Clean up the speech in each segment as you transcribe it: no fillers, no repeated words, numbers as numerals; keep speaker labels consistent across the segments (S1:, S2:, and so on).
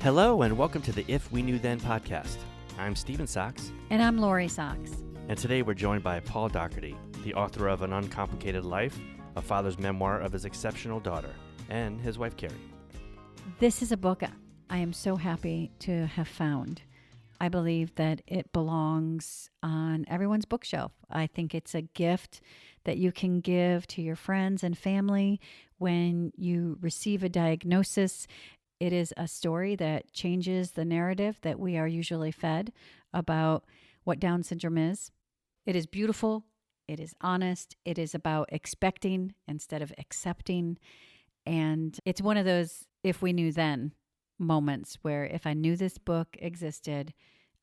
S1: Hello and welcome to the If We Knew Then podcast. I'm Stephen Sachs.
S2: And I'm Lori Sachs.
S1: And today we're joined by Paul Daugherty, the author of An Uncomplicated Life, a father's memoir of his exceptional daughter, and his wife, Kerry.
S2: This is a book I am so happy to have found. I believe that it belongs on everyone's bookshelf. I think it's a gift that you can give to your friends and family when you receive a diagnosis. It is a story that changes the narrative that we are usually fed about what Down syndrome is. It is beautiful. It is honest. It is about expecting instead of accepting. And it's one of those if we knew then moments where if I knew this book existed,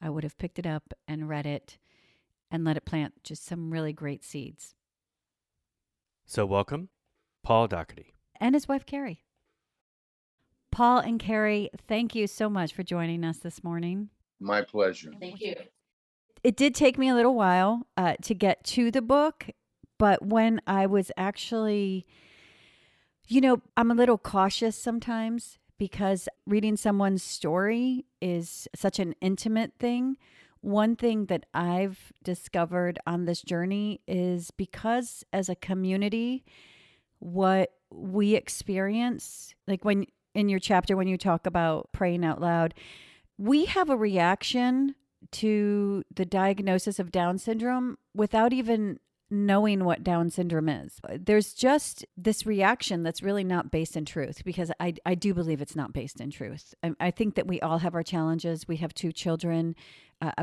S2: I would have picked it up and read it and let it plant just some really great seeds.
S1: So welcome, Paul Daugherty.
S2: And his wife, Kerry. Paul and Kerry, thank you so much for joining us this morning.
S3: My pleasure.
S4: Thank you.
S2: It did take me a little while to get to the book, but when I was actually, I'm a little cautious sometimes because reading someone's story is such an intimate thing. One thing that I've discovered on this journey is because as a community, what we experience, like when in your chapter, when you talk about praying out loud, we have a reaction to the diagnosis of Down syndrome without even knowing what Down syndrome is. There's just this reaction that's really not based in truth, because I do believe it's not based in truth. I think that we all have our challenges. We have two children.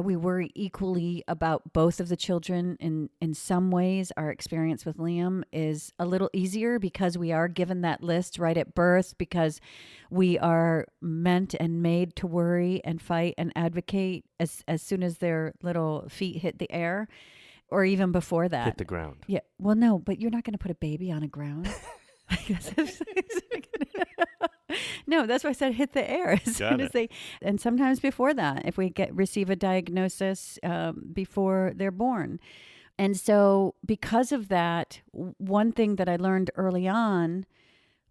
S2: We worry equally about both of the children. In some ways, our experience with Liam is a little easier because we are given that list right at birth, because we are meant and made to worry and fight and advocate as soon as their little feet hit the air. Or even before that.
S1: Hit the ground.
S2: Yeah. Well, no, but you're not going to put a baby on a ground. No, that's why I said hit the air as soon as they. And sometimes before that, if we receive a diagnosis before they're born. And so because of that, one thing that I learned early on,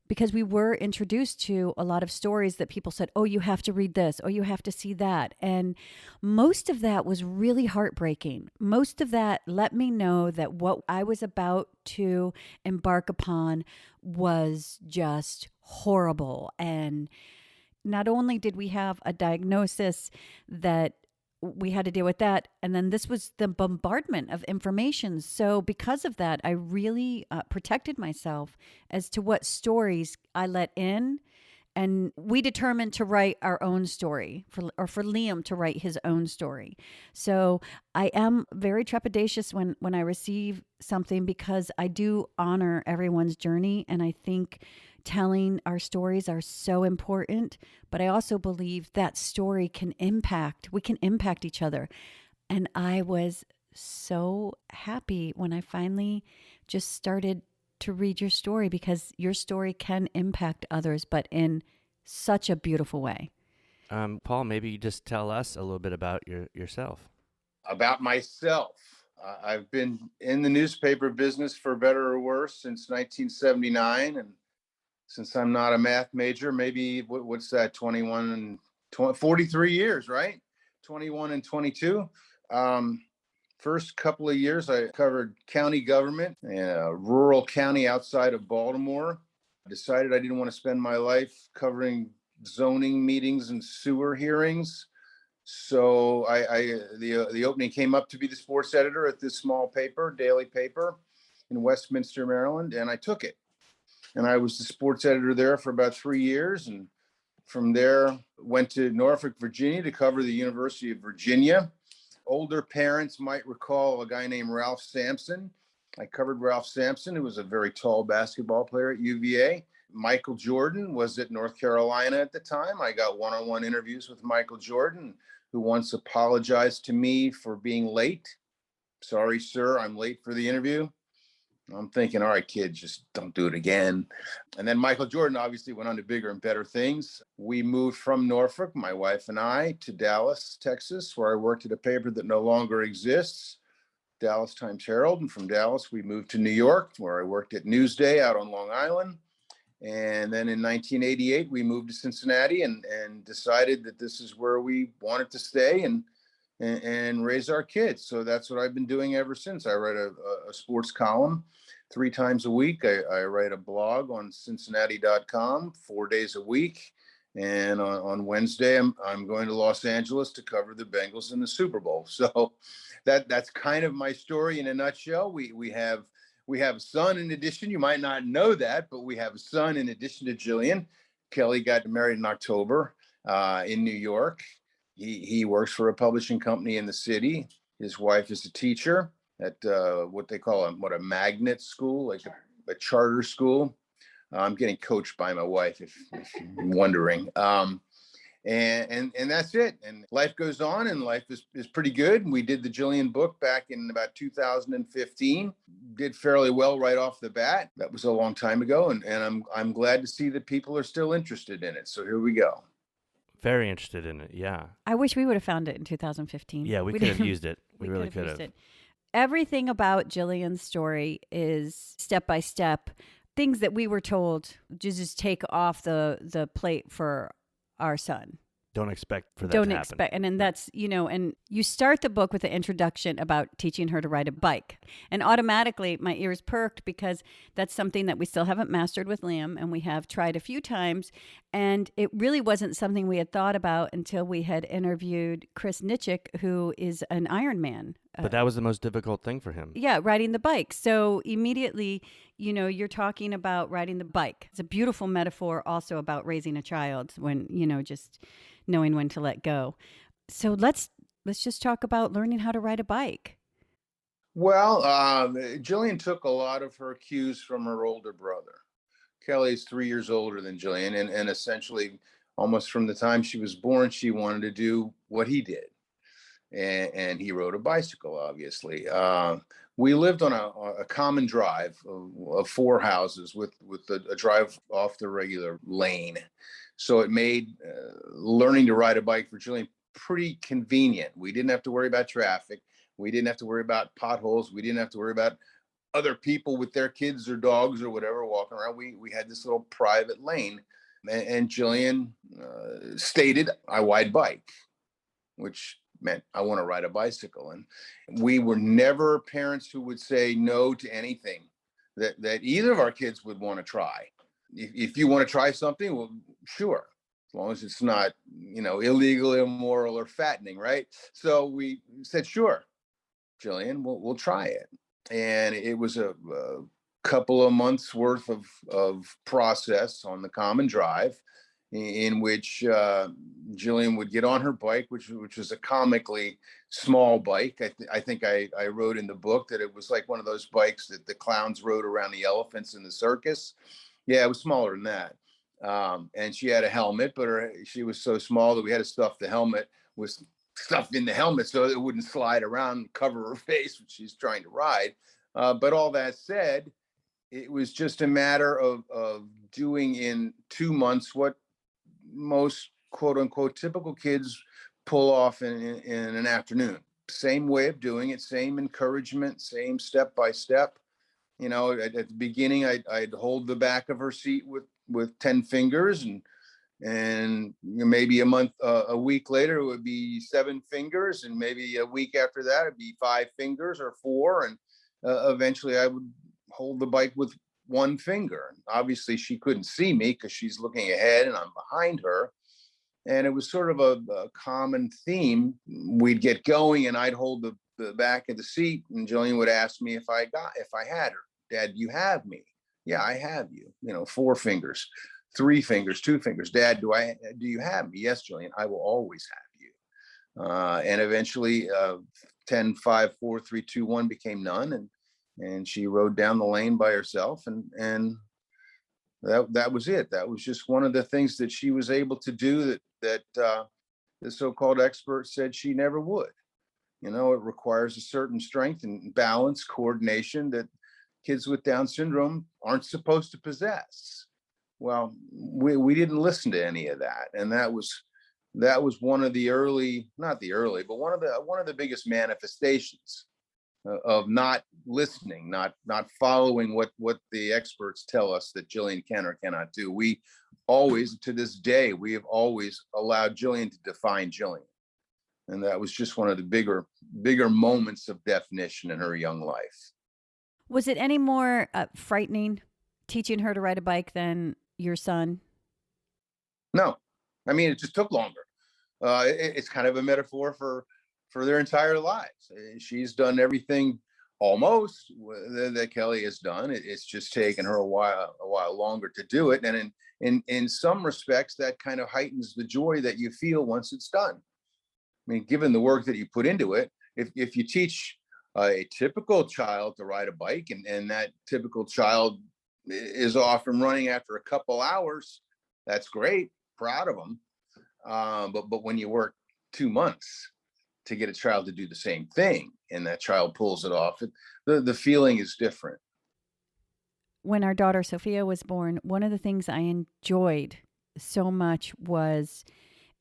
S2: because we were introduced to a lot of stories that people said, oh, you have to read this, oh, you have to see that. And most of that was really heartbreaking. Most of that let me know that what I was about to embark upon was just horrible. And not only did we have a diagnosis that we had to deal with that, and then this was the bombardment of information. So because of that, I really protected myself as to what stories I let in. And we determined to write our own story, for Liam to write his own story. So I am very trepidatious when I receive something, because I do honor everyone's journey. And I think telling our stories are so important, but I also believe that story we can impact each other. And I was so happy when I finally just started to read your story, because your story can impact others, but in such a beautiful way.
S1: Paul, maybe you just tell us a little bit about yourself.
S3: About myself. I've been in the newspaper business, for better or worse, since 1979. And since I'm not a math major, maybe what's that, 21 and 43 years, right? 21 and 22. First couple of years, I covered county government in a rural county outside of Baltimore. I decided I didn't want to spend my life covering zoning meetings and sewer hearings. So the opening came up to be the sports editor at this small paper, daily paper in Westminster, Maryland, and I took it. And I was the sports editor there for about 3 years. And from there, went to Norfolk, Virginia to cover the University of Virginia. Older parents might recall a guy named Ralph Sampson. I covered Ralph Sampson, who was a very tall basketball player at UVA. Michael Jordan was at North Carolina at the time. I got one-on-one interviews with Michael Jordan, who once apologized to me for being late. Sorry, sir, I'm late for the interview. I'm thinking, all right, kid, just don't do it again. And then Michael Jordan obviously went on to bigger and better things. We moved from Norfolk, my wife and I, to Dallas, Texas, where I worked at a paper that no longer exists, Dallas Times-Herald. And from Dallas, we moved to New York, where I worked at Newsday out on Long Island. And then in 1988, we moved to Cincinnati and decided that this is where we wanted to stay and raise our kids. So that's what I've been doing ever since. I write a sports column 3 times a week. I write a blog on Cincinnati.com 4 days a week. And on Wednesday, I'm going to Los Angeles to cover the Bengals in the Super Bowl. So that's kind of my story in a nutshell. We have a son in addition. You might not know that, but we have a son in addition to Jillian. Kelly got married in October in New York. He works for a publishing company in the city. His wife is a teacher at what they call a magnet school, like a charter school. I'm getting coached by my wife, if you're wondering. And that's it. And life goes on, and life is pretty good. We did the Jillian book back in about 2015. Did fairly well right off the bat. That was a long time ago, and I'm glad to see that people are still interested in it. So here we go.
S1: Very interested in it, yeah.
S2: I wish we would have found it in 2015.
S1: Yeah, we could have used it. We really could have.
S2: Everything about Jillian's story is step by step. Things that we were told to just take off the plate for our son.
S1: Don't expect for that to happen.
S2: Don't expect. And then that's, and you start the book with the introduction about teaching her to ride a bike. And automatically my ears perked because that's something that we still haven't mastered with Liam, and we have tried a few times. And it really wasn't something we had thought about until we had interviewed Chris Nitschik, who is an Ironman.
S1: But that was the most difficult thing for him.
S2: Yeah, riding the bike. So immediately, you're talking about riding the bike. It's a beautiful metaphor also about raising a child when, just knowing when to let go. So let's just talk about learning how to ride a bike.
S3: Well, Jillian took a lot of her cues from her older brother. Kelly's 3 years older than Jillian, and essentially almost from the time she was born, she wanted to do what he did. And he rode a bicycle, obviously. We lived on a common drive of 4 houses with a drive off the regular lane. So it made learning to ride a bike for Jillian pretty convenient. We didn't have to worry about traffic. We didn't have to worry about potholes. We didn't have to worry about other people with their kids or dogs or whatever walking around. We had this little private lane. And Jillian stated, I ride bike, which meant I want to ride a bicycle. And we were never parents who would say no to anything that either of our kids would want to try. If you want to try something, well, sure, as long as it's not, illegal, immoral, or fattening, right? So we said, sure, Jillian, we'll try it. And it was a couple of months worth of process on the common drive, in which Jillian would get on her bike, which was a comically small bike. I think I wrote in the book that it was like one of those bikes that the clowns rode around the elephants in the circus. Yeah, it was smaller than that. And she had a helmet, but she was so small that we had to stuff the helmet with stuff in the helmet so it wouldn't slide around and cover her face when she's trying to ride. But all that said, it was just a matter of doing in 2 months what most quote unquote typical kids pull off in an afternoon. Same way of doing it, same encouragement, same step by step. At the beginning, I'd hold the back of her seat with 10 fingers, and maybe a week later, it would be 7 fingers, and maybe a week after that, it'd be 5 fingers or 4, and eventually I would hold the bike with 1 finger. Obviously, she couldn't see me because she's looking ahead and I'm behind her. And it was sort of a common theme. We'd get going and I'd hold the back of the seat, and Jillian would ask me if I had her. Dad, you have me? Yeah, I have you. 4 fingers, 3 fingers, 2 fingers. Dad, do you have me? Yes, Jillian, I will always have you. And eventually 10, 5, 4, 3, 2, 1 became none. And she rode down the lane by herself, and that was it. That was just one of the things that she was able to do that the so-called experts said she never would. It requires a certain strength and balance, coordination that kids with Down syndrome aren't supposed to possess. Well, we didn't listen to any of that, and that was one of the early, not the early, but one of the biggest manifestations of not listening, not following what the experts tell us that Jillian can or cannot do. We always, to this day, we have always allowed Jillian to define Jillian. And that was just one of the bigger moments of definition in her young life.
S2: Was it any more frightening teaching her to ride a bike than your son?
S3: No, I mean, it just took longer. It's kind of a metaphor for their entire lives. She's done everything almost that Kelly has done. It's just taken her a while longer to do it. And in some respects, that kind of heightens the joy that you feel once it's done. I mean, given the work that you put into it, if you teach a typical child to ride a bike and that typical child is off and running after a couple hours, that's great. Proud of them. But when you work 2 months to get a child to do the same thing and that child pulls it off, the feeling is different.
S2: When our daughter Sophia was born, one of the things I enjoyed so much was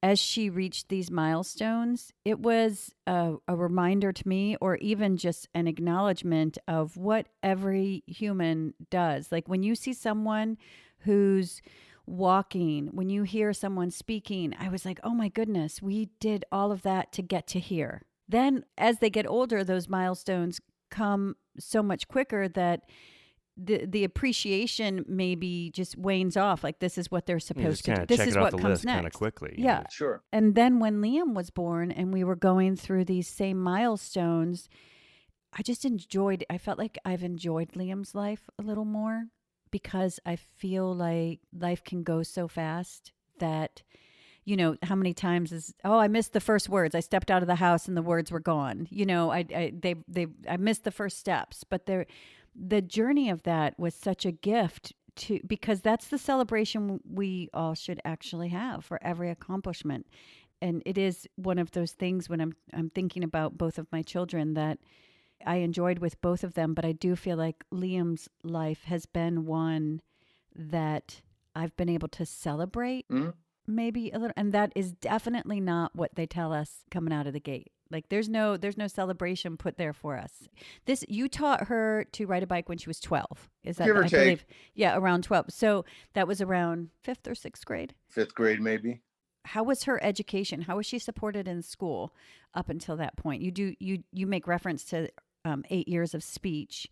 S2: as she reached these milestones, it was a reminder to me, or even just an acknowledgement of what every human does. Like when you see someone who's walking, when you hear someone speaking, I was like, oh my goodness, we did all of that to get to here. Then as they get older, those milestones come so much quicker that the appreciation maybe just wanes off. Like this is what they're supposed to do. This is what comes next.
S1: Kind of quickly.
S2: Yeah,
S3: sure.
S2: And then when Liam was born and we were going through these same milestones, I just enjoyed. I felt like I've enjoyed Liam's life a little more because I feel like life can go so fast that, you know, how many times I missed the first words. I stepped out of the house and the words were gone. You know, I missed the first steps, but the journey of that was such a gift because that's the celebration we all should actually have for every accomplishment. And it is one of those things when I'm thinking about both of my children that I enjoyed with both of them, but I do feel like Liam's life has been one that I've been able to celebrate maybe a little. And that is definitely not what they tell us coming out of the gate. Like there's no celebration put there for us. You taught her to ride a bike when she was 12. Is that
S3: give or take?
S2: Believe, yeah, around 12. So that was around 5th or 6th grade.
S3: 5th grade, maybe.
S2: How was her education? How was she supported in school up until that point? You make reference to 8 years of speech,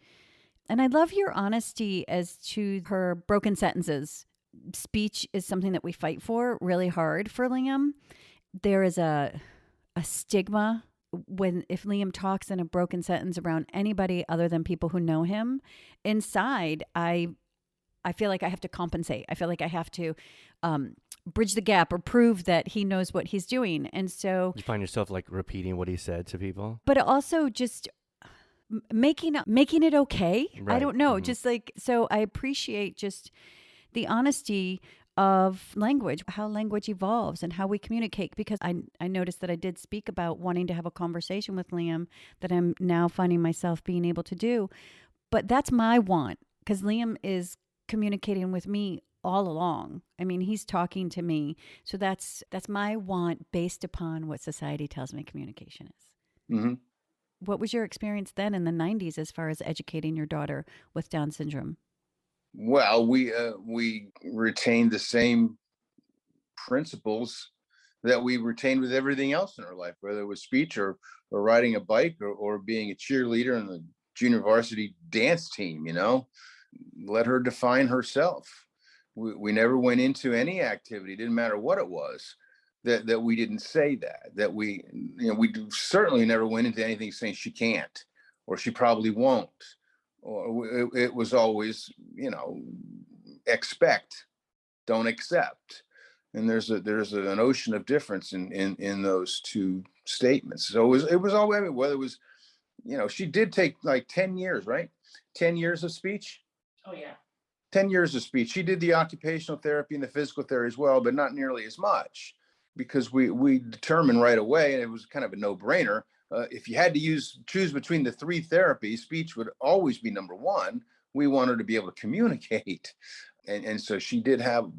S2: and I love your honesty as to her broken sentences. Speech is something that we fight for really hard for Liam. There is a stigma if Liam talks in a broken sentence around anybody other than people who know him. Inside, I feel like I have to compensate. I feel like I have to bridge the gap or prove that he knows what he's doing. And so
S1: you find yourself like repeating what he said to people,
S2: but also just making it okay.
S1: Right.
S2: I don't know.
S1: Mm-hmm.
S2: Just like, so I appreciate just the honesty of language, how language evolves and how we communicate, because I noticed that I did speak about wanting to have a conversation with Liam that I'm now finding myself being able to do. But that's my want, because Liam is communicating with me all along. I mean, he's talking to me. So that's my want based upon what society tells me communication is.
S3: Mm-hmm.
S2: What was your experience then in the 90s as far as educating your daughter with Down syndrome?
S3: Well, we retained the same principles that we retained with everything else in our life, whether it was speech or riding a bike or being a cheerleader in the junior varsity dance team. You know, let her define herself. We never went into any activity, didn't matter what it was, that we didn't say that we certainly never went into anything saying she can't or she probably won't. Or it was always, expect, don't accept. And there's an ocean of difference in those two statements. So it was always, whether it was, she did take like 10 years, right? 10 years of speech.
S2: Oh yeah.
S3: 10 years of speech. She did the occupational therapy and the physical therapy as well, but not nearly as much, because we determined right away, and it was kind of a no-brainer. If you had to choose between the three therapies, speech would always be number one. We want her to be able to communicate. And so she did have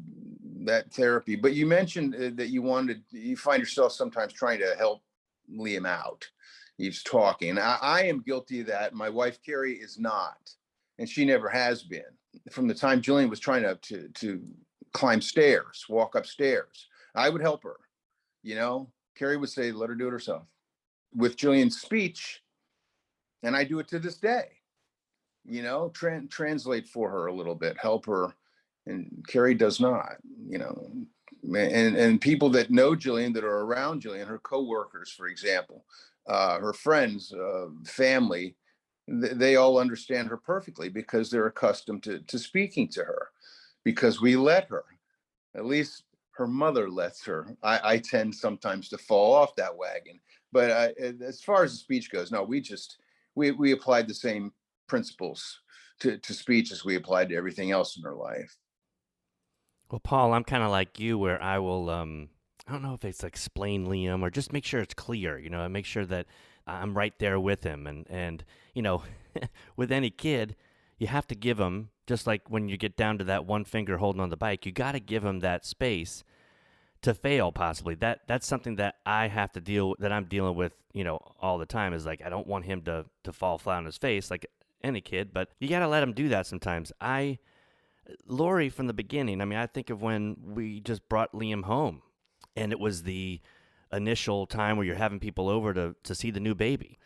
S3: that therapy. But you mentioned that you find yourself sometimes trying to help Liam out. He's talking. I am guilty of that. My wife, Kerry, is not. And she never has been. From the time Jillian was trying to climb stairs, walk upstairs, I would help her. Kerry would say, let her do it herself. With Jillian's speech, and I do it to this day, translate for her a little bit, help her. And Kerry does not, and people that know Jillian, that are around Jillian, her coworkers, for example, her friends, family, they all understand her perfectly because they're accustomed to speaking to her, because we let her. At least her mother lets her. I tend sometimes to fall off that wagon. But as far as the speech goes, no, we applied the same principles to speech as we applied to everything else in her life.
S1: Well, Paul, I'm kind of like you, where I will, I don't know if it's explain Liam or just make sure it's clear, and make sure that I'm right there with him. And with any kid, you have to give him, just like when you get down to that one finger holding on the bike, you got to give him that space to fail, possibly. That's something that I'm dealing with, all the time, is like, I don't want him to fall flat on his face like any kid, but you got to let him do that sometimes. Lori, from the beginning, I think of when we just brought Liam home, and it was the initial time where you're having people over to see the new baby.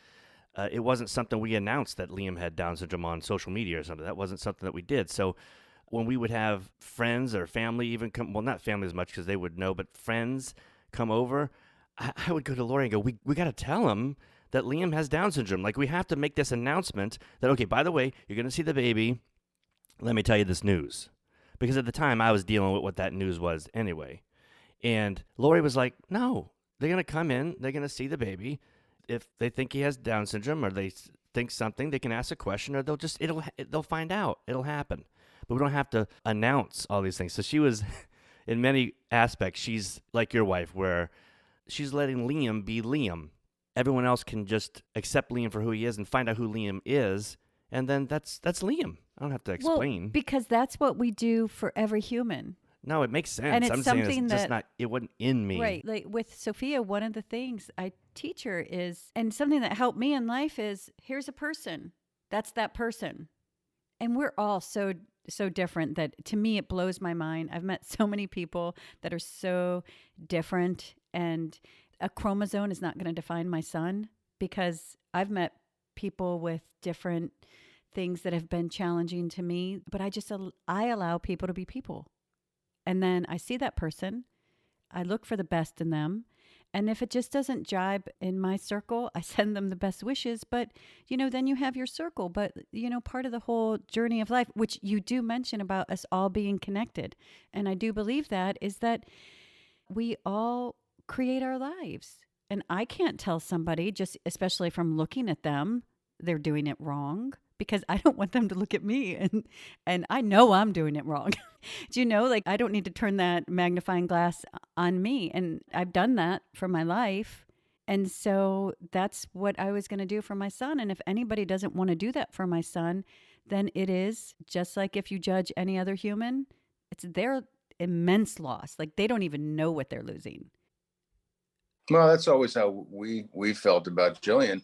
S1: It wasn't something we announced that Liam had Down syndrome on social media or something. That wasn't something that we did. So when we would have friends or family even come, well, not family as much because they would know, but friends come over, I would go to Lori and go, we got to tell him that Liam has Down syndrome. Like, we have to make this announcement that, okay, by the way, you're going to see the baby. Let me tell you this news. Because at the time, I was dealing with what that news was anyway. And Lori was like, no, they're going to come in, they're going to see the baby. If they think he has Down syndrome or they think something, they can ask a question, or they'll find out. It'll happen. But we don't have to announce all these things. So she was, in many aspects, she's like your wife, where she's letting Liam be Liam. Everyone else can just accept Liam for who he is and find out who Liam is, and then that's Liam. I don't have to explain.
S2: Well, because that's what we do for every human.
S1: No, it makes sense.
S2: And it's
S1: I'm
S2: something
S1: saying it's just it wasn't in me.
S2: Right. Like with Sophia, one of the things I teach her is, and something that helped me in life is, here's a person. That's that person. And we're all so different that, to me, it blows my mind. I've met so many people that are so different, and a chromosome is not going to define my son, because I've met people with different things that have been challenging to me, but I allow people to be people. And then I see that person, I look for the best in them. And if it just doesn't jibe in my circle, I send them the best wishes. But, then you have your circle. But, part of the whole journey of life, which you do mention about us all being connected, and I do believe that, is that we all create our lives. And I can't tell somebody, just especially from looking at them, they're doing it wrong, because I don't want them to look at me and I know I'm doing it wrong. Do you know, like, I don't need to turn that magnifying glass on me. And I've done that for my life. And so that's what I was going to do for my son. And if anybody doesn't want to do that for my son, then it is just like if you judge any other human, it's their immense loss. Like, they don't even know what they're losing.
S3: Well, that's always how we felt about Jillian.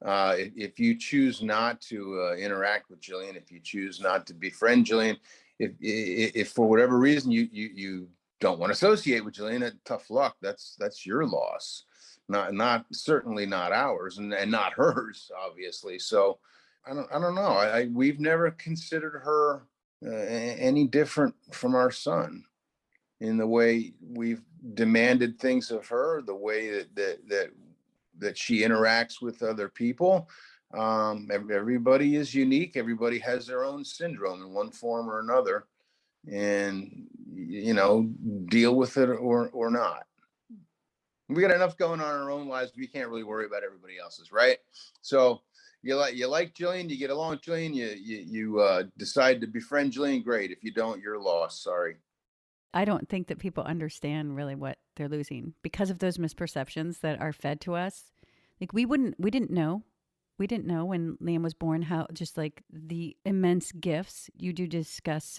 S3: If you choose not to interact with Jillian, if you choose not to befriend Jillian, if for whatever reason you don't want to associate with Jillian, tough luck. That's your loss, not certainly not ours, and not hers, obviously. So I don't know. We've never considered her any different from our son, in the way we've demanded things of her, the way that she interacts with other people. Everybody is unique. Everybody has their own syndrome in one form or another, and deal with it or not. We got enough going on in our own lives. We can't really worry about everybody else's, right? So you like Jillian, you get along with Jillian, you decide to befriend Jillian, great. If you don't, you're lost. Sorry.
S2: I don't think that people understand really what they're losing because of those misperceptions that are fed to us. Like, we didn't know when Liam was born how, just like, the immense gifts. You do discuss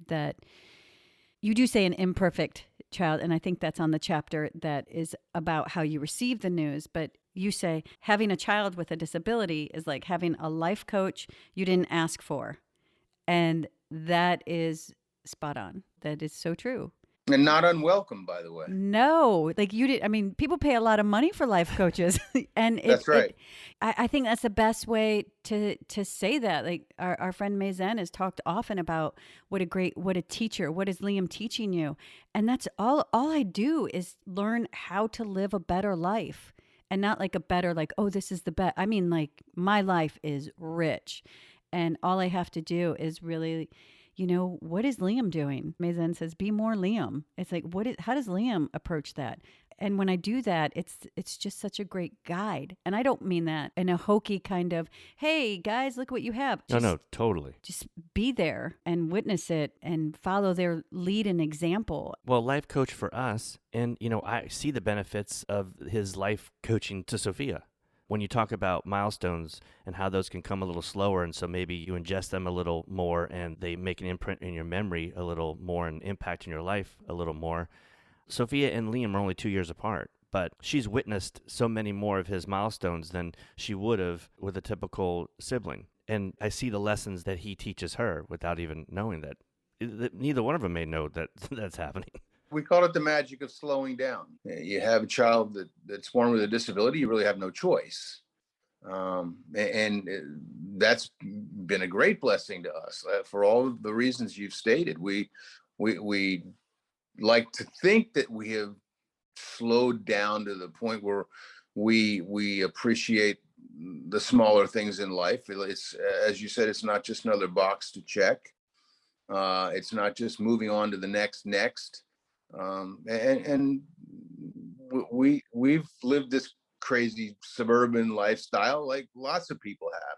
S2: that you do say an imperfect child, and I think that's on the chapter that is about how you receive the news. But you say having a child with a disability is like having a life coach you didn't ask for. And that is spot on. That is so true.
S3: And not unwelcome, by the way.
S2: No, like you did. I mean, people pay a lot of money for life coaches, and
S3: That's right.
S2: I think that's the best way to say that. Like our friend Mazen has talked often about what a teacher, what is Liam teaching you, and that's all I do is learn how to live a better life, and not like a better like, oh, this is the best. I mean, like my life is rich, and all I have to do is really, what is Liam doing? Mazen says, be more Liam. It's like, how does Liam approach that? And when I do that, it's just such a great guide. And I don't mean that in a hokey kind of, hey guys, look what you have.
S1: No, totally.
S2: Just be there and witness it and follow their lead and example.
S1: Well, life coach for us, and I see the benefits of his life coaching to Sophia. When you talk about milestones and how those can come a little slower, and so maybe you ingest them a little more and they make an imprint in your memory a little more and impact in your life a little more. Sophia and Liam are only 2 years apart, but she's witnessed so many more of his milestones than she would have with a typical sibling. And I see the lessons that he teaches her without even knowing that. Neither one of them may know that that's happening.
S3: We call it the magic of slowing down. You have a child that's born with a disability, you really have no choice. And that's been a great blessing to us for all of the reasons you've stated. We like to think that we have slowed down to the point where we appreciate the smaller things in life. It's, as you said, it's not just another box to check. It's not just moving on to the next. And we've lived this crazy suburban lifestyle like lots of people have.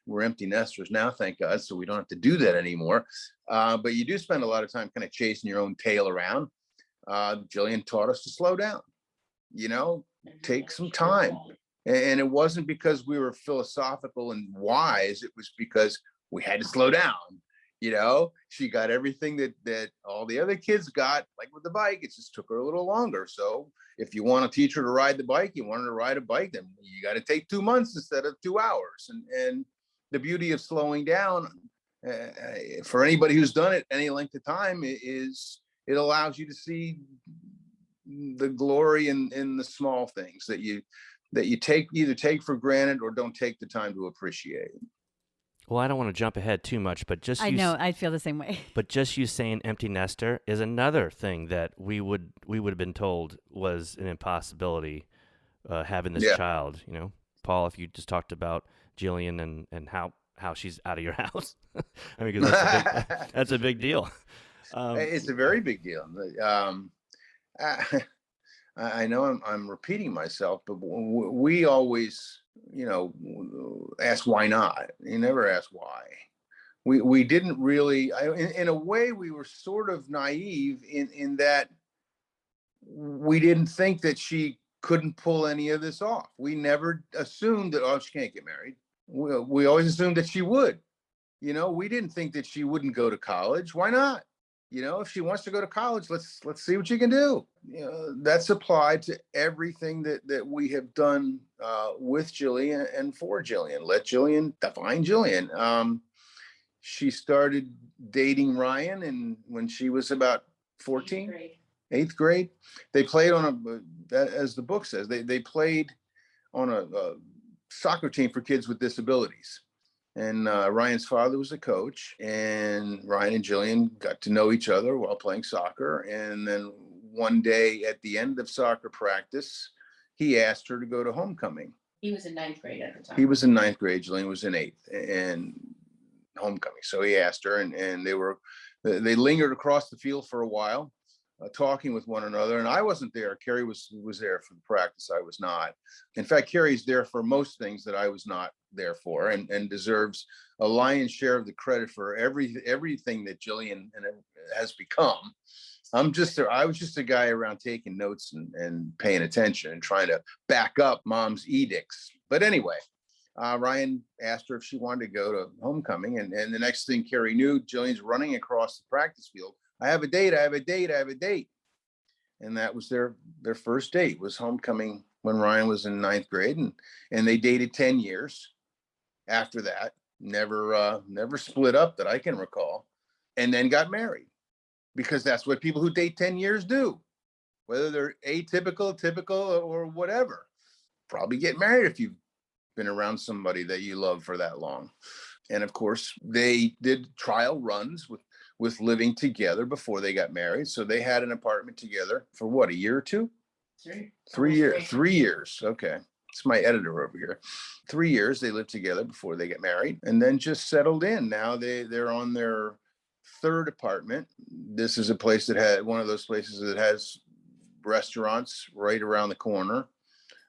S3: We're empty nesters now, thank God, so we don't have to do that anymore. But you do spend a lot of time kind of chasing your own tail around. Jillian taught us to slow down, take some time. And it wasn't because we were philosophical and wise, it was because we had to slow down. She got everything that all the other kids got, like with the bike. It just took her a little longer. So if you want to teach her to ride the bike, you want her to ride a bike, then you got to take 2 months instead of 2 hours. And the beauty of slowing down, for anybody who's done it any length of time, is it allows you to see the glory in the small things that you either take for granted or don't take the time to appreciate.
S1: Well, I don't want to jump ahead too much, but
S2: I know I feel the same way.
S1: But just you saying empty nester is another thing that we would have been told was an impossibility, having this child. Paul, if you just talked about Jillian and how she's out of your house, I mean, because that's a big deal.
S3: It's a very big deal. I know I'm repeating myself, but we always, ask why not. You never ask why. We didn't really, in a way, we were sort of naive in that we didn't think that she couldn't pull any of this off. We never assumed that, she can't get married. We always assumed that she would. We didn't think that she wouldn't go to college. Why not? If she wants to go to college, let's see what she can do. That's applied to everything that we have done with Jillian and for Jillian. Let Jillian define Jillian. She started dating Ryan when she was about 14, 8th grade. They played on as the book says, they played on a soccer team for kids with disabilities. And Ryan's father was a coach, and Ryan and Jillian got to know each other while playing soccer. And then one day at the end of soccer practice, he asked her to go to homecoming.
S4: He was in 9th grade at the time.
S3: He was in 9th grade. Jillian was in 8th, and homecoming. So he asked her, and they lingered across the field for a while, talking with one another. And I wasn't there. Kerry was there for the practice. I was not. In fact, Kerry's there for most things that I was not there for, and deserves a lion's share of the credit for everything that Jillian has become. I was just a guy around taking notes and paying attention and trying to back up mom's edicts. But anyway, Ryan asked her if she wanted to go to homecoming, and the next thing Kerry knew, Jillian's running across the practice field. I have a date. And that was their first date, was homecoming when Ryan was in ninth grade, and they dated 10 years after that. Never split up that I can recall, and then got married, because that's what people who date 10 years do, whether they're atypical, typical, or whatever. Probably get married if you've been around somebody that you love for that long. And of course, they did trial runs with living together before they got married. So they had an apartment together for what, a year or two? 3 years. 3 years. Okay. It's my editor over here. 3 years they lived together before they get married, and then just settled in. Now they're on their third apartment. This is a place that had one of those places that has restaurants right around the corner.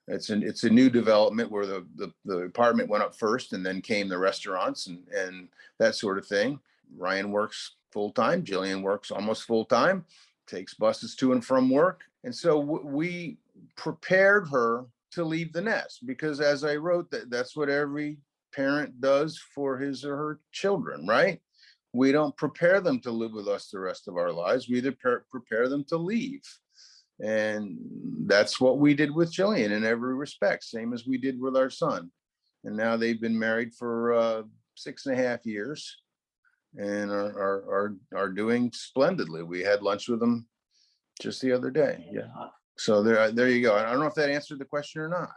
S3: It's a new development where the apartment went up first, and then came the restaurants and that sort of thing. Ryan works full time. Jillian works almost full time, takes buses to and from work. And so we prepared her to leave the nest, because as I wrote, that's what every parent does for his or her children, right? We don't prepare them to live with us the rest of our lives. We either prepare them to leave. And that's what we did with Jillian in every respect, same as we did with our son. And now they've been married for 6.5 years and are doing splendidly. We had lunch with them just the other day. Yeah. So there you go. I don't know if that answered the question or not.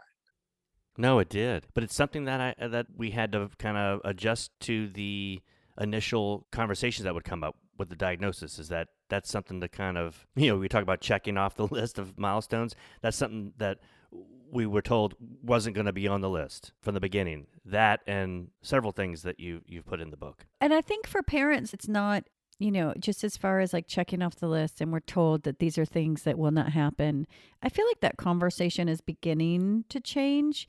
S1: No, it did. But it's something that we had to kind of adjust to the initial conversations that would come up with the diagnosis. Is that's something to kind of, we talk about checking off the list of milestones. That's something that we were told wasn't going to be on the list from the beginning. That and several things that you've put in the book.
S2: And I think for parents, it's not, just as far as like checking off the list and we're told that these are things that will not happen. I feel like that conversation is beginning to change.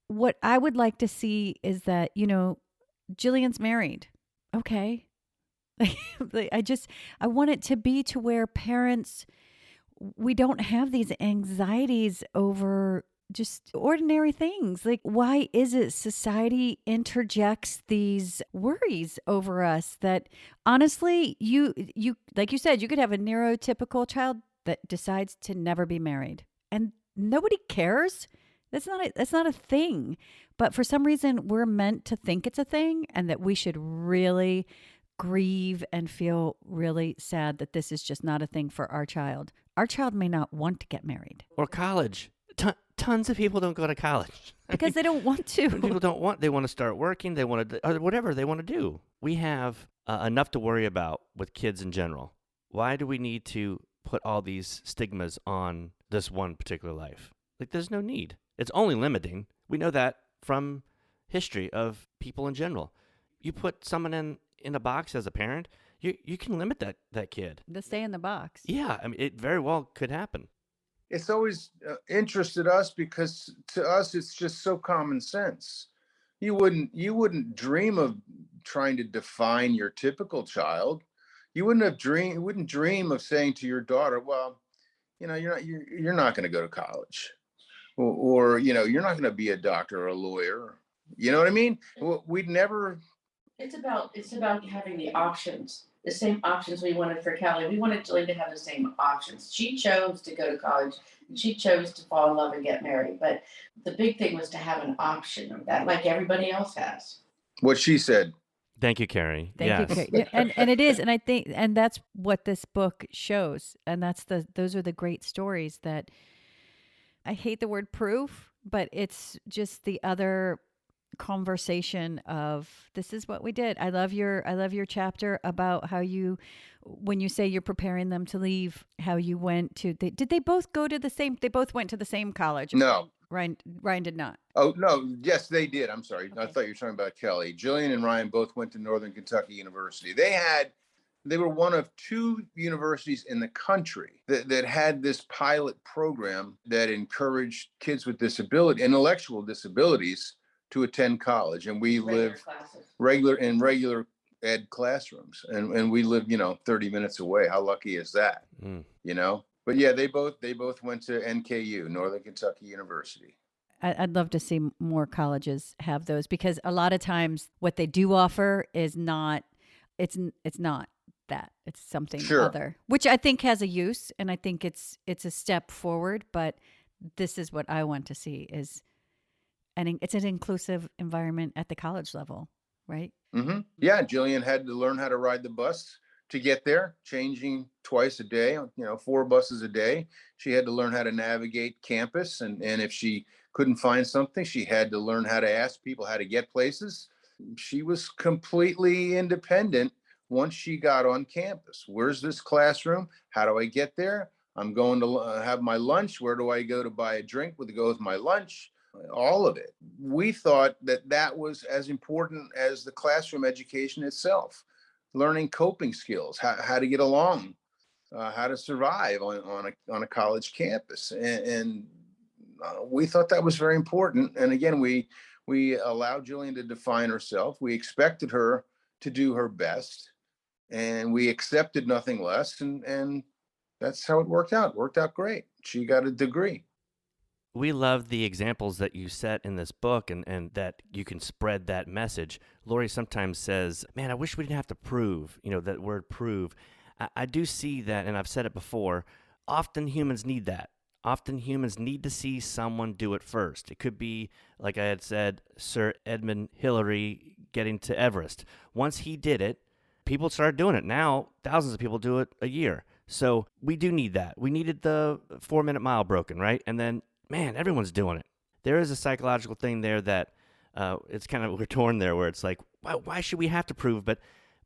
S2: What I would like to see is that, Jillian's married. Okay. I want it to be to where parents, we don't have these anxieties over just ordinary things. Like, why is it society interjects these worries over us that honestly, you like you said, you could have a neurotypical child that decides to never be married and nobody cares. That's not a thing. But for some reason, we're meant to think it's a thing, and that we should really grieve and feel really sad that this is just not a thing for our child. Our child may not want to get married.
S1: Or college. Tons of people don't go to college.
S2: Because they don't want to.
S1: People they want to start working, they want to, or whatever they want to do. We have enough to worry about with kids in general. Why do we need to put all these stigmas on this one particular life? Like, there's no need. It's only limiting. We know that from history of people in general. You put someone in a box as a parent, you can limit that kid.
S2: To stay in the box.
S1: Yeah, I mean, it very well could happen.
S3: It's always interested us because to us it's just so common sense. You wouldn't dream of trying to define your typical child. You wouldn't dream of saying to your daughter, well, you're not going to go to college, or you're not going to be a doctor or a lawyer. You know what I mean? We'd never.
S4: It's about having the options, the same options we wanted for Kelly. We wanted Jillian to have the same options. She chose to go to college, and she chose to fall in love and get married. But the big thing was to have an option of that, like everybody else has.
S3: What she said.
S1: Thank you, Kerry.
S2: Thank you, Kerry. And it is, and I think, and that's what this book shows, and those are the great stories that. I hate the word proof, but it's just the other conversation of this is what we did. I love your chapter about how when you say you're preparing them to leave, how you went to did they both go to they both went to the same college?
S3: No.
S2: Ryan did not.
S3: Oh, no. Yes, they did. I'm sorry. Okay. I thought you were talking about Kelly. Jillian and Ryan both went to Northern Kentucky University. They were one of two universities in the country that had this pilot program that encouraged kids with intellectual disabilities to attend college. And we live regular ed classrooms. And we live, 30 minutes away. How lucky is that? But yeah, they both went to NKU, Northern Kentucky University.
S2: I'd love to see more colleges have those, because a lot of times what they do offer is not, it's not that. It's something other, which I think has a use, and I think it's a step forward, but this is what I want to see is, and it's an inclusive environment at the college level, right?
S3: Mm-hmm. Yeah, Jillian had to learn how to ride the bus to get there, changing twice a day, 4 buses a day. She had to learn how to navigate campus. And if she couldn't find something, she had to learn how to ask people how to get places. She was completely independent once she got on campus. Where's this classroom? How do I get there? I'm going to have my lunch. Where do I go to buy a drink to go with my lunch? All of it. We thought that was as important as the classroom education itself. Learning coping skills, how to get along, how to survive on a college campus, and we thought that was very important. And again, we allowed Jillian to define herself. We expected her to do her best, and we accepted nothing less. And that's how it worked out. It worked out great. She got a degree.
S1: We love the examples that you set in this book and that you can spread that message. Lori sometimes says, man, I wish we didn't have to prove, that word prove. I do see that, and I've said it before, often humans need that. Often humans need to see someone do it first. It could be, like I had said, Sir Edmund Hillary getting to Everest. Once he did it, people started doing it. Now, thousands of people do it a year. So we do need that. We needed the 4-minute mile broken, right? And then, man, everyone's doing it. There is a psychological thing there that it's kind of, we're torn there where it's like, why should we have to prove? But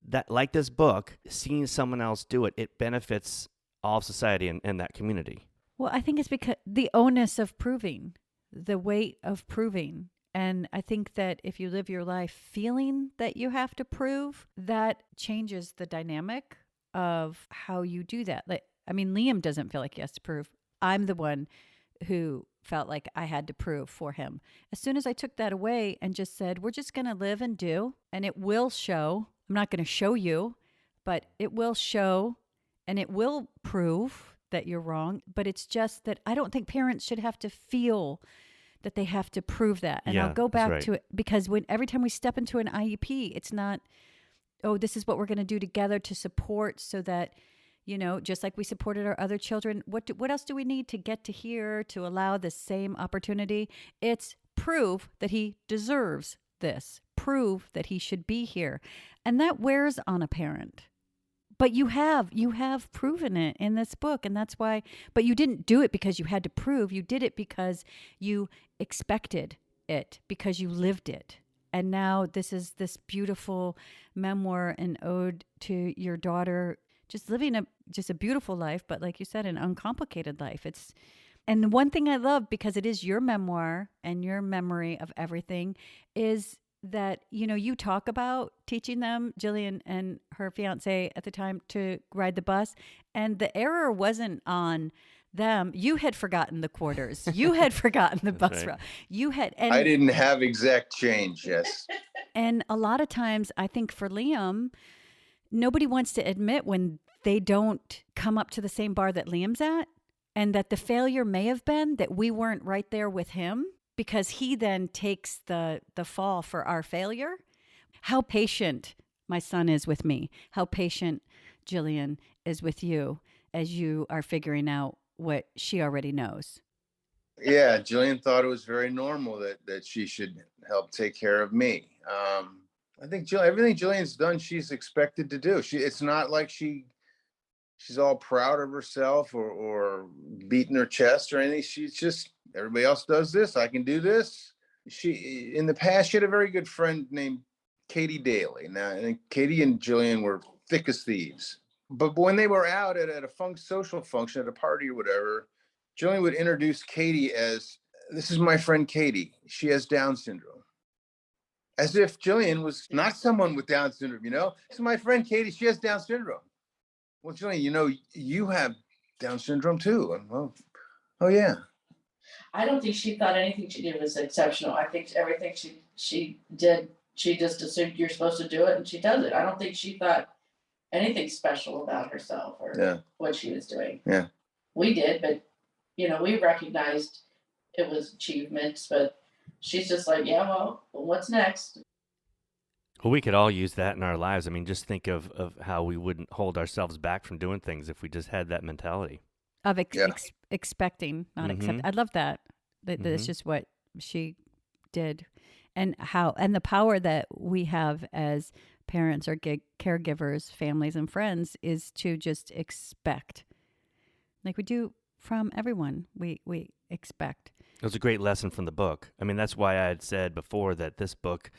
S1: that, like this book, seeing someone else do it, it benefits all of society and that community.
S2: Well, I think it's because the onus of proving, the weight of proving. And I think that if you live your life feeling that you have to prove, that changes the dynamic of how you do that. Liam doesn't feel like he has to prove. I'm the one who felt like I had to prove for him. As soon as I took that away and just said, we're just going to live and do, and it will show. I'm not going to show you, but it will show and it will prove that you're wrong. But it's just that I don't think parents should have to feel that they have to prove that. And I'll go back to it because every time we step into an IEP, it's not, oh, this is what we're going to do together to support so that, just like we supported our other children, what else do we need to get to here to allow the same opportunity? It's prove that he deserves this, prove that he should be here. And that wears on a parent. But you have proven it in this book, and that's why, but you didn't do it because you had to prove, you did it because you expected it, because you lived it. And now this is this beautiful memoir and ode to your daughter, just living a beautiful life, but like you said, an uncomplicated life. And the one thing I love, because it is your memoir and your memory of everything, is that, you talk about teaching them, Jillian and her fiance at the time, to ride the bus. And the error wasn't on them. You had forgotten the quarters. You had forgotten the bus route. You had. And
S3: I didn't have exact change, yes.
S2: And a lot of times, I think for Liam, nobody wants to admit when they don't come up to the same bar that Liam's at, and that the failure may have been that we weren't right there with him, because he then takes the fall for our failure. How patient my son is with me, how patient Jillian is with you as you are figuring out what she already knows.
S3: Yeah, Jillian thought it was very normal that she should help take care of me. I think everything Jillian's done, she's expected to do. It's not like she's all proud of herself or beating her chest or anything. She's just, everybody else does this, I can do this. In the past, she had a very good friend named Katie Daly. Now, I think Katie and Jillian were thick as thieves. But when they were out at a social function, at a party or whatever, Jillian would introduce Katie as, this is my friend Katie. She has Down syndrome. As if Jillian was not someone with Down syndrome, This is my friend Katie. She has Down syndrome. Well, Jillian, you have Down syndrome too. And, well, oh yeah.
S4: I don't think she thought anything she did was exceptional. I think everything she did, she just assumed you're supposed to do it, and she does it. I don't think she thought anything special about herself or what she was doing.
S3: Yeah.
S4: We did, but we recognized it was achievements, but she's just like, yeah, well, what's next?
S1: Well, we could all use that in our lives. Just think of how we wouldn't hold ourselves back from doing things if we just had that mentality.
S2: of
S3: Yeah.
S2: expecting, not accept.
S1: Mm-hmm.
S2: I love that. That's
S1: Mm-hmm.
S2: just what she did, and the power that we have as parents or caregivers, families, and friends is to just expect, like we do from everyone. We expect.
S1: It was a great lesson from the book. I mean, that's why I had said before that this book,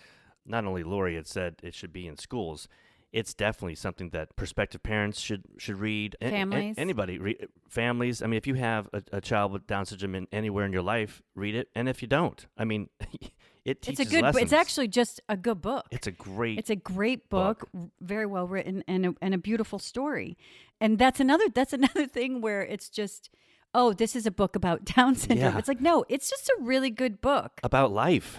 S1: not only Lori had said it should be in schools, it's definitely something that prospective parents should read.
S2: Families.
S1: Anybody, families. I mean, if you have a child with Down syndrome anywhere in your life, read it. And if you don't, I mean, it teaches lessons.
S2: It's actually just a good book.
S1: It's a great
S2: book, very well written, and a beautiful story. And that's another thing where it's just, oh, this is a book about Down syndrome.
S1: Yeah.
S2: It's like, no, it's just a really good book
S1: about life.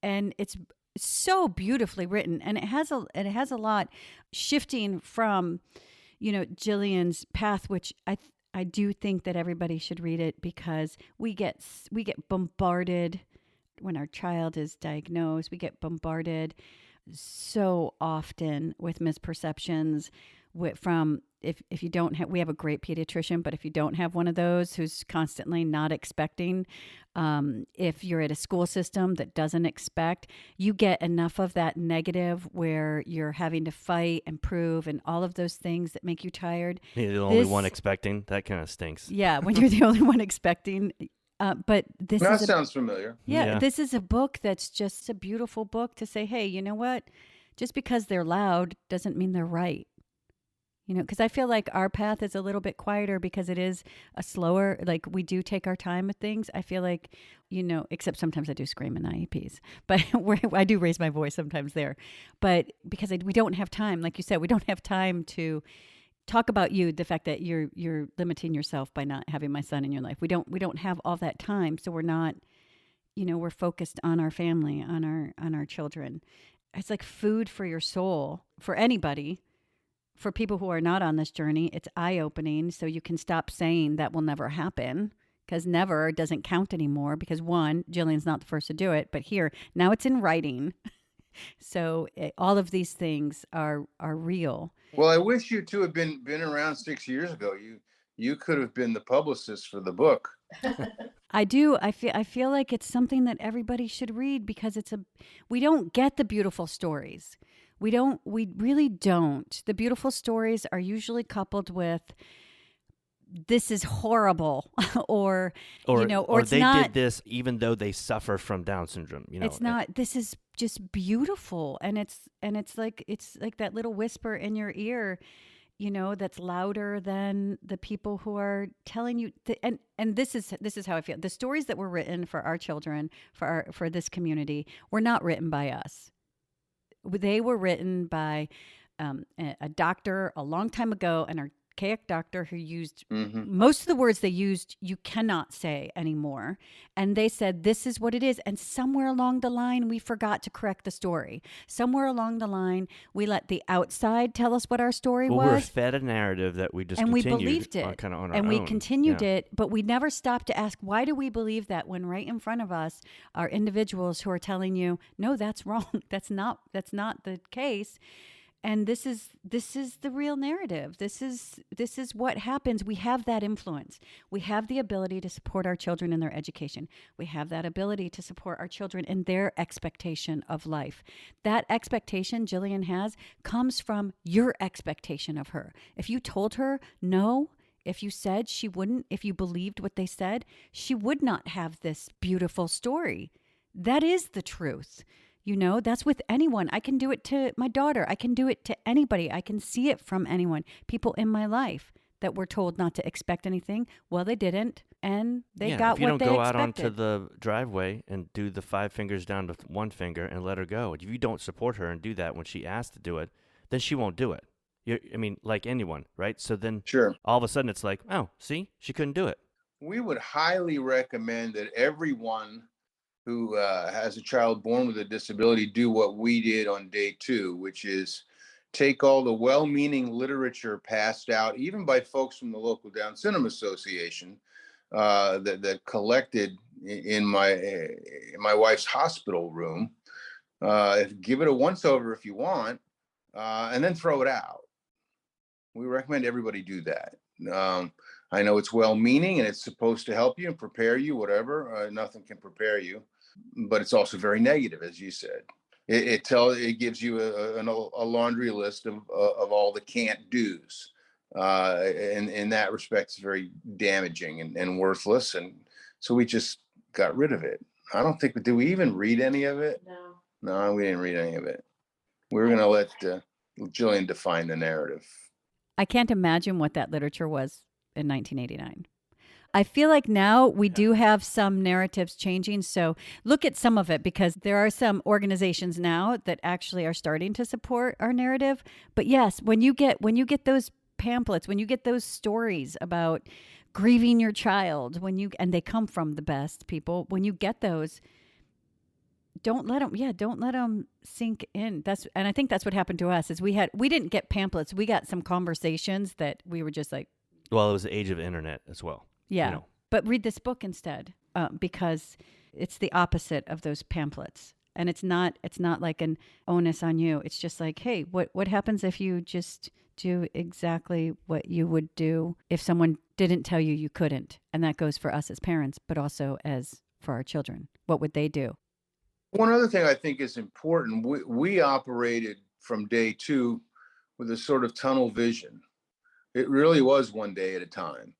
S2: And it's so beautifully written, and it has a lot shifting from, Jillian's path, which I do think that everybody should read it, because we get bombarded when our child is diagnosed. We get bombarded so often with misperceptions from if you don't have, we have a great pediatrician, but if you don't have one of those who's constantly not expecting, if you're at a school system that doesn't expect, you get enough of that negative where you're having to fight and prove and all of those things that make you tired.
S1: You're the only one expecting. That kind of stinks.
S2: Yeah, when you're the only one expecting. But that
S3: sounds familiar.
S2: Yeah, this is a book that's just a beautiful book to say, hey, you know what? Just because they're loud doesn't mean they're right. Because I feel like our path is a little bit quieter because it is a slower, like we do take our time with things. I feel like, except sometimes I do scream in IEPs, but I do raise my voice sometimes there. But because we don't have time, like you said, we don't have time to talk about the fact that you're limiting yourself by not having my son in your life. We don't have all that time. So we're not, we're focused on our family, on our children. It's like food for your soul, for anybody. For people who are not on this journey, it's eye-opening, so you can stop saying that will never happen, because never doesn't count anymore, because one, Jillian's not the first to do it, but now it's in writing. So all of these things are real.
S3: Well, I wish you two had been around 6 years ago. You could have been the publicist for the book.
S2: I do. I feel like it's something that everybody should read, because we don't get the beautiful stories. We really don't. The beautiful stories are usually coupled with, this is horrible, or it's
S1: they
S2: not,
S1: did this even though they suffer from Down syndrome.
S2: It's not. This is just beautiful, and it's like that little whisper in your ear, that's louder than the people who are telling you. And this is how I feel. The stories that were written for our children, for this community, were not written by us. They were written by a doctor a long time ago, an archaic doctor who used most of the words they used you cannot say anymore. And they said, this is what it is. And somewhere along the line, we forgot to correct the story. Somewhere along the line, we let the outside tell us what our story was.
S1: We were fed a narrative that we just continued,
S2: we believed it.
S1: Kind of on our
S2: and
S1: own.
S2: we continued it, but we never stopped to ask, why do we believe that, when right in front of us are individuals who are telling you, no, that's wrong. That's not the case. And this is the real narrative. This is what happens. We have that influence. We have the ability to support our children in their education. We have that ability to support our children in their expectation of life. That expectation Jillian has comes from your expectation of her. If you told her no, if you said she wouldn't, if you believed what they said, she would not have this beautiful story. That is the truth. That's with anyone. I can do it to my daughter. I can do it to anybody. I can see it from anyone. People in my life that were told not to expect anything. Well, they didn't, and they got what they expected.
S1: If you don't go out onto the driveway and do the 5 fingers down to one finger and let her go, if you don't support her and do that when she asks to do it, then she won't do it. Like anyone, right? So then all of a sudden it's like, oh, see, she couldn't do it.
S3: We would highly recommend that everyone who has a child born with a disability do what we did on day 2, which is take all the well-meaning literature passed out, even by folks from the local Down Syndrome Association, that collected in my wife's hospital room. Give it a once-over if you want, and then throw it out. We recommend everybody do that. I know it's well-meaning and it's supposed to help you and prepare you, whatever. Nothing can prepare you, but it's also very negative, as you said. It gives you a laundry list of all the can't do's. In that respect, it's very damaging and worthless. And so we just got rid of it. I don't think, did we even read any of it? No, we didn't read any of it. We were going to let Jillian define the narrative.
S2: I can't imagine what that literature was in 1989. I feel like now we do have some narratives changing. So look at some of it, because there are some organizations now that actually are starting to support our narrative. But yes, when you get those pamphlets, when you get those stories about grieving your child, and they come from the best people, when you get those, don't let them sink in. And I think that's what happened to us is we didn't get pamphlets. We got some conversations that we were just like,
S1: well, it was the age of the internet as well.
S2: yeah.
S1: You know.
S2: But read this book instead, because it's the opposite of those pamphlets. And it's not like an onus on you. It's just like, hey, what happens if you just do exactly what you would do if someone didn't tell you couldn't? And that goes for us as parents, but also as for our children. What would they do?
S3: One other thing I think is important, we operated from day two with a sort of tunnel vision. It really was one day at a time.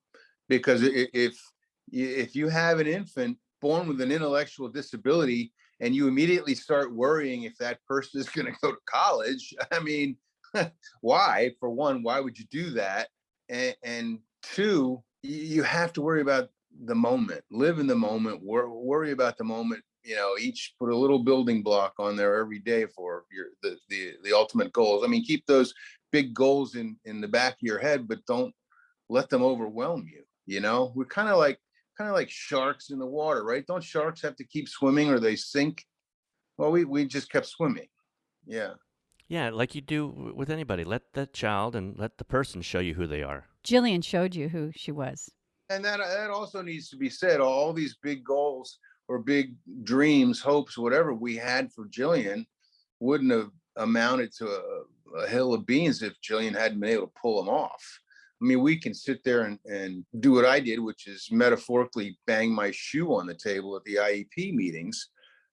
S3: Because if you have an infant born with an intellectual disability and you immediately start worrying if that person is going to go to college, I mean, why? For one, why would you do that? And two, you have to worry about the moment, live in the moment, worry about the moment. Each put a little building block on there every day for the ultimate goals. I mean, keep those big goals in the back of your head, but don't let them overwhelm you. We're kind of like sharks in the water, right? Don't sharks have to keep swimming or they sink? Well, we just kept swimming. Yeah.
S1: Yeah, like you do with anybody. Let the child and let the person show you who they are.
S2: Jillian showed you who she was.
S3: And that also needs to be said. All these big goals or big dreams, hopes, whatever we had for Jillian wouldn't have amounted to a hill of beans if Jillian hadn't been able to pull them off. I mean, we can sit there and do what I did, which is metaphorically bang my shoe on the table at the IEP meetings.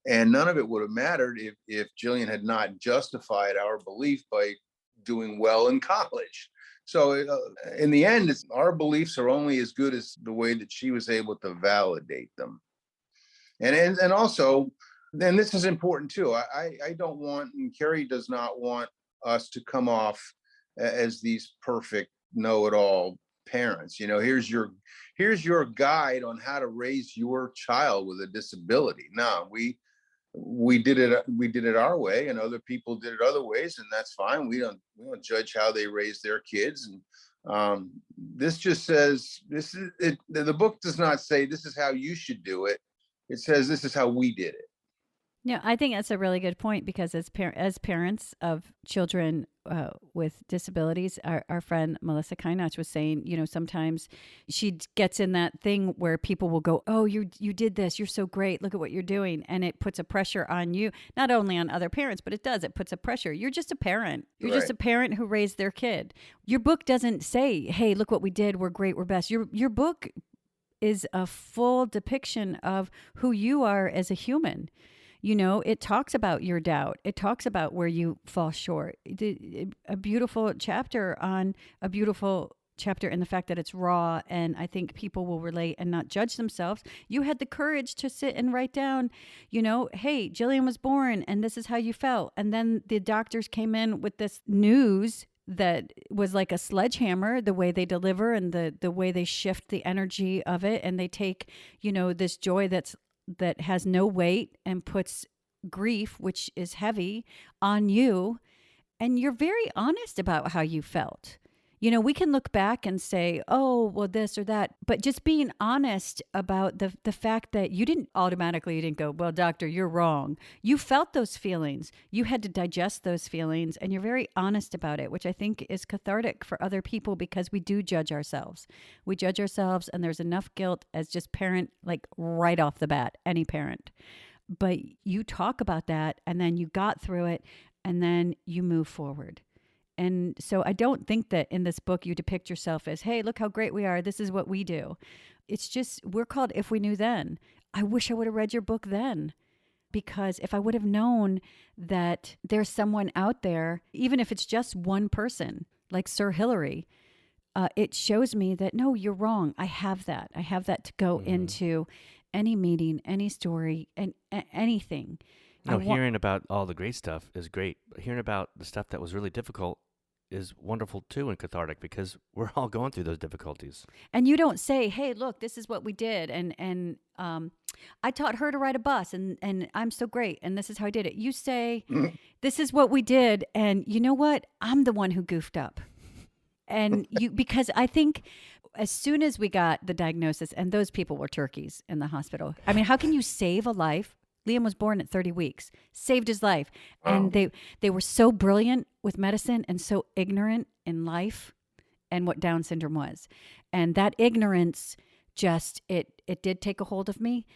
S3: And none of it would have mattered if Jillian had not justified our belief by doing well in college. So in the end, our beliefs are only as good as the way that she was able to validate them. And also, and this is important too, I don't want, and Kerry does not want us to come off as these perfect know-it-all parents. Here's your guide on how to raise your child with a disability. No, we did it our way, and other people did it other ways, and that's fine. We don't judge how they raise their kids. And this just says this is it. The book does not say this is how you should do it. It says this is how we did it.
S2: Yeah, I think that's a really good point, because as parents of children with disabilities, our friend Melissa Kynach was saying, sometimes she gets in that thing where people will go, oh, you did this, you're so great, look at what you're doing. And it puts a pressure on you, not only on other parents, but it puts a pressure. You're just a parent. You're just a parent who raised their kid. Your book doesn't say, hey, look what we did, we're great, we're best. Your book is a full depiction of who you are as a human. It talks about your doubt. It talks about where you fall short. A beautiful chapter in the fact that it's raw, and I think people will relate and not judge themselves. You had the courage to sit and write down, hey, Jillian was born and this is how you felt. And then the doctors came in with this news that was like a sledgehammer, the way they deliver and the way they shift the energy of it. And they take, this joy that has no weight and puts grief, which is heavy, on you. And you're very honest about how you felt. We can look back and say, oh, well, this or that, but just being honest about the fact that you didn't go, well, doctor, you're wrong. You felt those feelings. You had to digest those feelings, and you're very honest about it, which I think is cathartic for other people, because we do judge ourselves. We judge ourselves, and there's enough guilt as just parent, like right off the bat, any parent. But you talk about that, and then you got through it, and then you move forward. And so I don't think that in this book you depict yourself as, hey, look how great we are. This is what we do. It's just, we're called If We Knew Then. I wish I would have read your book then, because if I would have known that there's someone out there, even if it's just one person, like Sir Hillary, it shows me that, no, you're wrong. I have that. I have that to go into any meeting, any story, and anything.
S1: No, hearing about all the great stuff is great. But hearing about the stuff that was really difficult is wonderful too and cathartic, because we're all going through those difficulties.
S2: And you don't say, hey, look, this is what we did. And I taught her to ride a bus and I'm so great. And this is how I did it. You say, this is what we did. And you know what? I'm the one who goofed up. And because I think as soon as we got the diagnosis, and those people were turkeys in the hospital. I mean, how can you save a life? Liam was born at 30 weeks, saved his life. And they were so brilliant with medicine and so ignorant in life and what Down syndrome was. And that ignorance just, it did take a hold of me.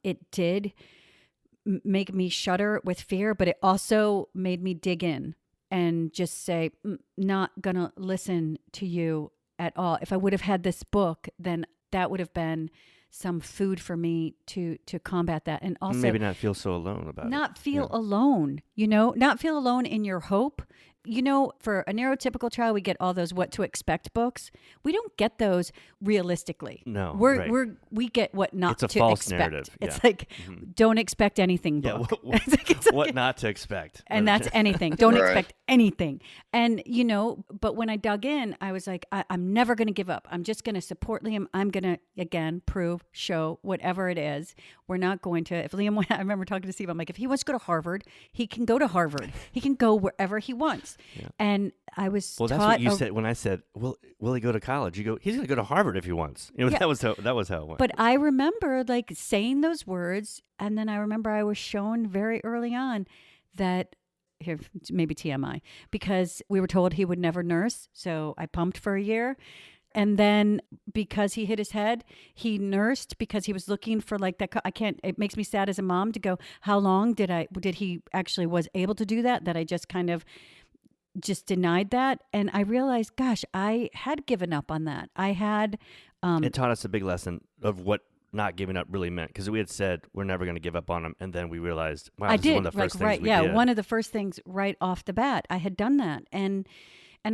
S2: It did make me shudder with fear, but it also made me dig in and just say, not going to listen to you at all. If I would have had this book, then that would have been some food for me to combat that. And also
S1: maybe not feel so alone about it.
S2: Not feel alone, not feel alone in your hope. For a neurotypical child, we get all those what to expect books. We don't get those realistically.
S1: No,
S2: we get what not to expect.
S1: It's a false narrative.
S2: It's like, don't expect anything book.
S1: What not to expect.
S2: And that's anything. Don't expect anything. And, but when I dug in, I was like, I'm never going to give up. I'm just going to support Liam. I'm going to, again, prove, show, whatever it is. We're not going to, if Liam went, I remember talking to Steve, I'm like, if he wants to go to Harvard, he can go to Harvard. He can go wherever he wants. Yeah. And I was
S1: that's what you said when I said, will he go to college? You go, he's going to go to Harvard if he wants. That was how it went.
S2: But I remember saying those words, and then I remember I was shown very early on that, here, maybe TMI, because we were told he would never nurse. So I pumped for a year. And then because he hit his head, he nursed because he was looking for that. It makes me sad as a mom to go, how long did he actually was able to do that I just kind of just denied that. And I realized, gosh, I had given up on that. I had.
S1: It taught us a big lesson of what not giving up really meant, because we had said we're never going to give up on him, and then we realized, wow, this is one of the first things we did.
S2: One of the first things right off the bat, I had done that. And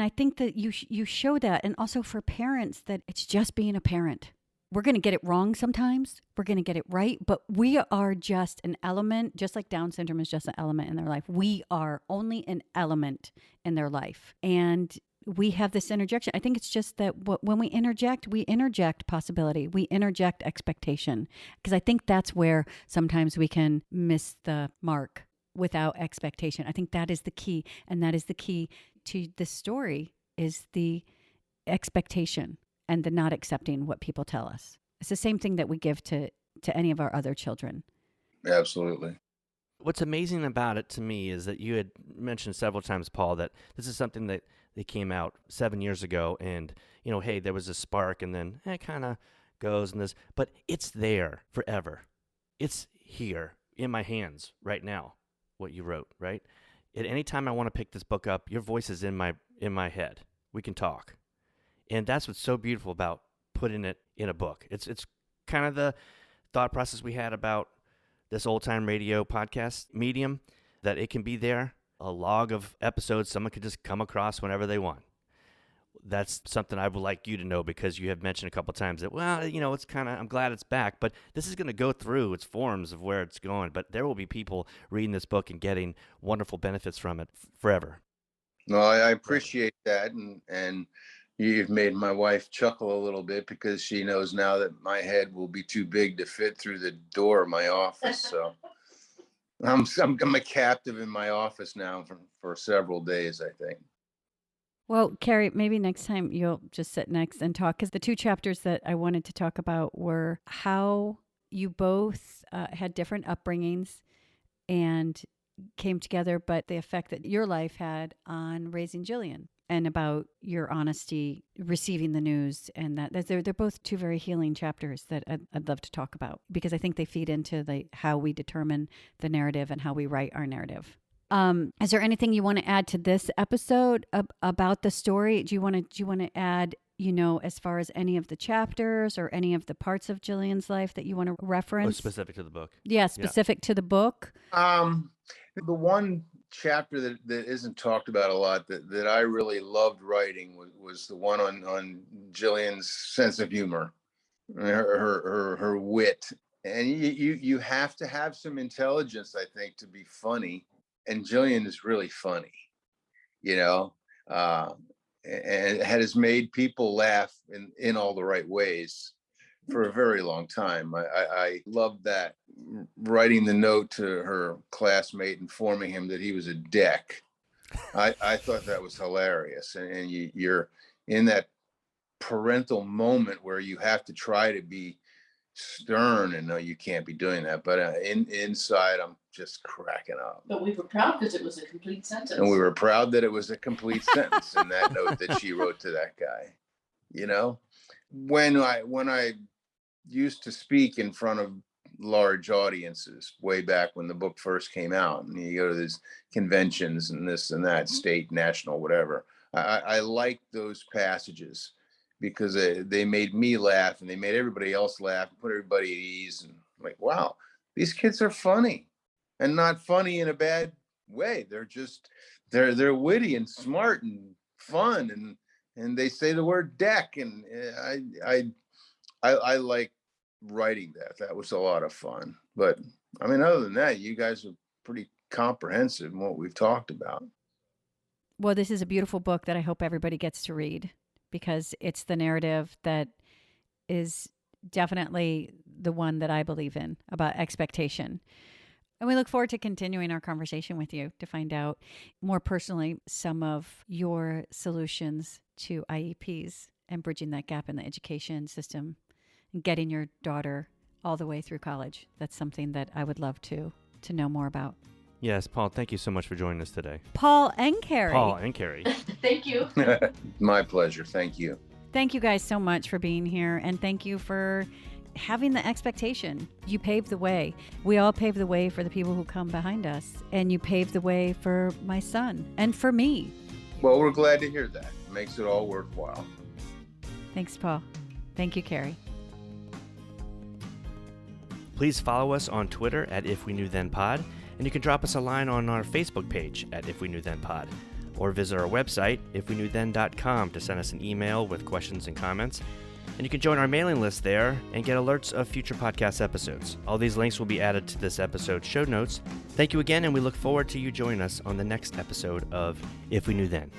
S2: I think that you show that, and also for parents, that it's just being a parent. We're going to get it wrong sometimes. We're going to get it right, but we are just an element, just like Down syndrome is just an element in their life. We are only an element in their life. And we have this interjection. I think it's just that when we interject possibility. We interject expectation, because I think that's where sometimes we can miss the mark without expectation. I think that is the key, and that is the key to this story, is the expectation and the not accepting what people tell us. It's the same thing that we give to any of our other children.
S3: Absolutely.
S1: What's amazing about it to me is that you had mentioned several times, Paul, that this is something that they came out 7 years ago, and, hey, there was a spark, and then it kind of goes and this, but it's there forever. It's here in my hands right now, what you wrote, right? At any time I want to pick this book up, your voice is in my head. We can talk. And that's what's so beautiful about putting it in a book. It's kind of the thought process we had about this old-time radio podcast medium, that it can be there, a log of episodes someone could just come across whenever they want. That's something I would like you to know, because you have mentioned a couple times that, it's kind of, I'm glad it's back, but this is going to go through its forms of where it's going. But there will be people reading this book and getting wonderful benefits from it forever.
S3: No, I appreciate that. And you've made my wife chuckle a little bit, because she knows now that my head will be too big to fit through the door of my office. So I'm a captive in my office now for several days, I think.
S2: Well, Kerry, maybe next time you'll just sit next and talk, because the two chapters that I wanted to talk about were how you both had different upbringings and came together, but the effect that your life had on raising Jillian, and about your honesty receiving the news. And that they're both two very healing chapters that I'd love to talk about, because I think they feed into how we determine the narrative and how we write our narrative. Is there anything you want to add to this episode about the story? Do you want to add, as far as any of the chapters or any of the parts of Jillian's life that you want to reference?
S1: Specific to the book.
S2: Yeah, specific to the book.
S3: The one chapter that isn't talked about a lot that I really loved writing was the one on Jillian's sense of humor, her wit. And you have to have some intelligence, I think, to be funny. And Jillian is really funny, and has made people laugh in all the right ways for a very long time. I loved that, writing the note to her classmate, informing him that he was a dick. I thought that was hilarious. And you're in that parental moment where you have to try to be stern and know you can't be doing that. But inside, I'm just cracking up.
S4: But we were proud because it was a complete sentence.
S3: And we were proud that it was a complete sentence in that note that she wrote to that guy. When I used to speak in front of large audiences way back when the book first came out, and you go to these conventions and this and that, state, national, whatever, I liked those passages because they made me laugh and they made everybody else laugh and put everybody at ease. And like, wow, these kids are funny, and not funny in a bad way. They're witty and smart and fun, and they say the word deck. And I like writing that. That was a lot of fun. But I mean, other than that, you guys are pretty comprehensive in what we've talked about.
S2: Well, this is a beautiful book that I hope everybody gets to read, because it's the narrative that is definitely the one that I believe in, about expectation. And we look forward to continuing our conversation with you to find out more personally some of your solutions to IEPs and bridging that gap in the education system and getting your daughter all the way through college. That's something that I would love to know more about.
S1: Yes, Paul, thank you so much for joining us today.
S2: Paul and Kerry.
S1: Paul and Kerry.
S4: Thank you.
S3: My pleasure. Thank you.
S2: Thank you guys so much for being here, and thank you for having the expectation. You paved the way. We all pave the way for the people who come behind us, and you paved the way for my son and for me.
S3: Well, we're glad to hear that. It makes it all worthwhile.
S2: Thanks, Paul. Thank you, Kerry.
S1: Please follow us on Twitter at If We Knew Then Pod, and you can drop us a line on our Facebook page at If We Knew Then Pod, or visit our website, ifweknewthen.com, to send us an email with questions and comments. And you can join our mailing list there and get alerts of future podcast episodes. All these links will be added to this episode's show notes. Thank you again, and we look forward to you joining us on the next episode of If We Knew Then.